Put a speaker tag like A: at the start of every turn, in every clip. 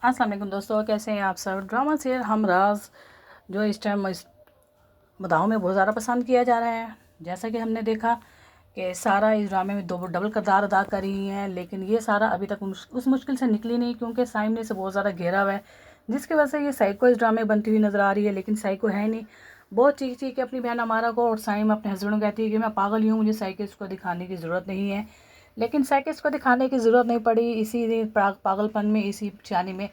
A: अस्सलाम वालेकुम दोस्तों, कैसे हैं आप सब। ड्रामा सीरियल हमराज जो इस टाइम मदाहों में बहुत ज़्यादा पसंद किया जा रहा है। जैसा कि हमने देखा कि सारा इस ड्रामे में दो डबल किरदार अदा कर रही हैं, लेकिन ये सारा अभी तक उस मुश्किल से निकली नहीं, क्योंकि साइम ने इसे बहुत ज़्यादा घेरा हुआ है, जिसकी वजह से ये साइको इस ड्रामे बनती हुई नज़र आ रही है। लेकिन साइको है नहीं। बहुत चीख चीख के अपनी बहन अमारा को, और साइम अपने हस्बैंड को कहती है कि मैं पागल ही हूँ, मुझे साइकिस्ट को दिखाने की ज़रूरत नहीं है। लेकिन साइकिस्ट को दिखाने की ज़रूरत नहीं पड़ी। इसी पागलपन में, इसी परेशानी में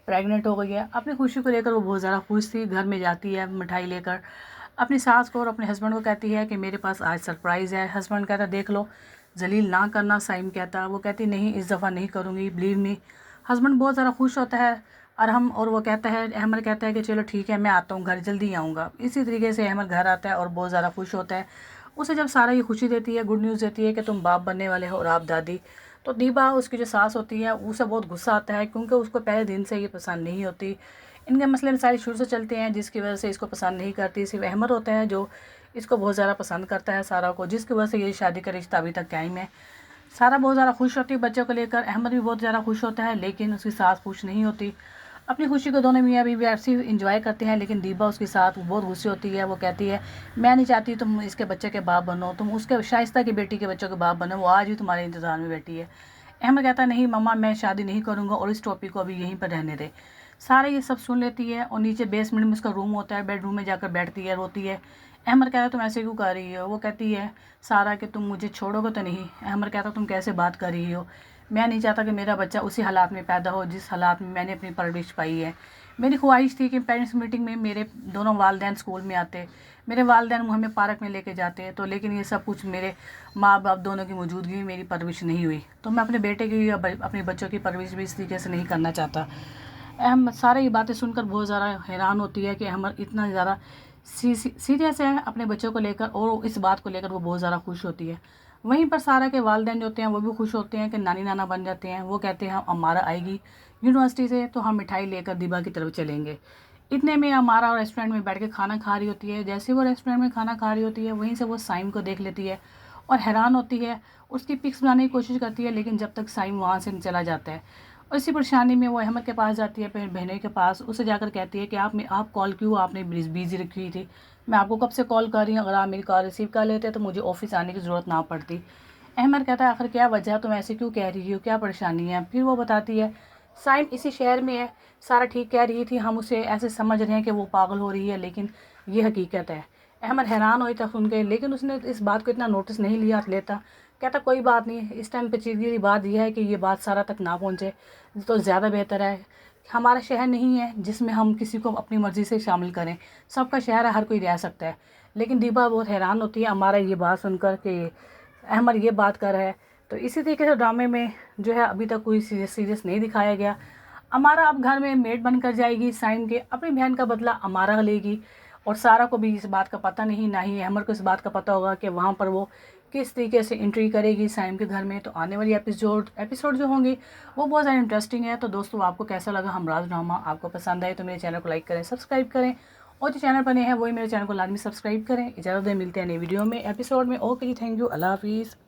A: प्रेग्नेंट हो गई है। अपनी खुशी को लेकर वो बहुत ज़्यादा खुश थी। घर में जाती है मिठाई लेकर, अपनी सास को और अपने हस्बैंड को कहती है कि मेरे पास आज सरप्राइज़ है। हस्बैंड कहता देख लो, जलील ना करना। साइम कहता, वो कहती नहीं, इस दफ़ा नहीं करूँगी, बिलीव मी। हस्बैंड बहुत ज़्यादा खुश होता है। और वो कहता है, अहमद कहता है कि चलो ठीक है, मैं आता हूँ घर, जल्दी आऊँगा। इसी तरीके से अहमद घर आता है और बहुत ज़्यादा खुश होता है। उसे जब सारा ये खुशी देती है, गुड न्यूज़ देती है कि तुम बाप बनने वाले हो और आप दादी, तो दीबा उसकी जो सास होती है उसे बहुत गुस्सा आता है, क्योंकि उसको पहले दिन से ये पसंद नहीं होती। इनके मसले मसाइल शुरू से चलते हैं, जिसकी वजह से इसको पसंद नहीं करती। सिर्फ अहमद होता है जो इसको बहुत ज़्यादा पसंद करता है सारा को, जिसकी वजह से ये शादी का रिश्ता अभी तक कायम है। सारा बहुत ज़्यादा खुश होती है बच्चों को लेकर, अहमद भी बहुत ज़्यादा खुश होता है, लेकिन उसकी सास खुश नहीं होती। अपनी खुशी को दोनों मियाँ बीवी ऐसे ही इंजॉय करते हैं, लेकिन दीबा उसके साथ बहुत गुस्से होती है। वो कहती है मैं नहीं चाहती तुम इसके बच्चे के बाप बनो, तुम उसके शाइस्ता की बेटी के बच्चों के बाप बनो, वो आज भी तुम्हारे इंतज़ार में बैठी है। अहमद कहता नहीं मम्मा, मैं शादी नहीं करूँगा और इस टॉपिक को अभी यहीं पर रहने दे। सारा ये सब सुन लेती है और नीचे बेसमेंट में उसका रूम होता है, बेडरूम में जाकर बैठती है, रोती है। अहमद कहता तुम ऐसे क्यों कर रही हो। वो कहती है सारा कि तुम मुझे छोड़ोगे तो नहीं। अहमद कहता तुम कैसे बात कर रही हो, मैं नहीं चाहता कि मेरा बच्चा उसी हालात में पैदा हो जिस हालात में मैंने अपनी परवरिश पाई है। मेरी ख्वाहिश थी कि पेरेंट्स मीटिंग में मेरे दोनों वालदैन स्कूल में आते, मेरे वालदैन हमें पार्क में लेके जाते, तो लेकिन ये सब कुछ मेरे माँ बाप दोनों की मौजूदगी में मेरी परवरिश नहीं हुई। तो मैं अपने बेटे की या अपने बच्चों की परवरिश भी इस तरीके से नहीं करना चाहता। अहमद सारी ये बातें सुनकर बहुत ज़्यादा हैरान होती है कि अहमद इतना ज़्यादा सीरियस है अपने बच्चों को लेकर, और इस बात को लेकर वो बहुत ज़्यादा खुश होती है। वहीं पर सारा के वालिदैन जो होते हैं वो भी खुश होते हैं कि नानी नाना बन जाते हैं। वो कहते हैं अमारा आएगी यूनिवर्सिटी से तो हम मिठाई लेकर दीबा की तरफ चलेंगे। इतने में अमारा रेस्टोरेंट में बैठ के खाना खा रही होती है। जैसे वो रेस्टोरेंट में खाना खा रही होती है, वहीं से वो साइम को देख लेती है और हैरान होती है। उसकी पिक्स बनाने की कोशिश करती है, लेकिन जब तक साइम वहाँ से चला जाता है, और इसी परेशानी में वो अहमद के पास जाती है, अपने बहनों के पास। उसे जाकर कहती है कि आप कॉल क्यों, आपने बिज़ी रखी हुई थी, मैं आपको कब से कॉल कर रही हूँ, अगर आप मेरी कॉल रिसीव कर लेते तो मुझे ऑफिस आने की ज़रूरत ना पड़ती। अहमद कहता है आखिर क्या वजह है, तुम ऐसे क्यों कह रही हो, क्या परेशानी है। फिर वो बताती है साइम इसी शहर में है, सारा ठीक कह रही थी, हम उसे ऐसे समझ रहे हैं कि वो पागल हो रही है, लेकिन ये हकीकत है। अहमद हैरान हुई था सुन के, लेकिन उसने इस बात को इतना नोटिस नहीं लेता। कहता कोई बात नहीं, इस टाइम पे चीज़ की बात यह है कि ये बात सारा तक ना पहुँचे तो ज़्यादा बेहतर है। हमारा शहर नहीं है जिसमें हम किसी को अपनी मर्ज़ी से शामिल करें, सबका शहर है, हर कोई रह सकता है। लेकिन दीबा बहुत हैरान होती है हमारा ये बात सुनकर कि अहमद ये बात कर रहा है। तो इसी तरीके से ड्रामे में जो है अभी तक कोई सीरियस नहीं दिखाया गया। अमारा अब घर में मेड बनकर जाएगी, साइम के अपनी बहन का बदला अमारा लेगी, और सारा को भी इस बात का पता नहीं, ना ही अहमद को इस बात का पता होगा कि वहाँ पर वो किस तरीके से एंट्री करेगी साइम के घर में। तो आने वाली एपिसोड जो होंगे वो बहुत ज़्यादा इंटरेस्टिंग है। तो दोस्तों आपको कैसा लगा हमराज ड्रामा, आपको पसंद आए तो मेरे चैनल को लाइक करें, सब्सक्राइब करें, और जो चैनल पर नए हैं वही मेरे चैनल को लाजमी सब्सक्राइब करें। इजाज़त दें, मिलते हैं नई वीडियो में एपिसोड में। ओके जी, थैंक यू, अल्लाह हाफिज़।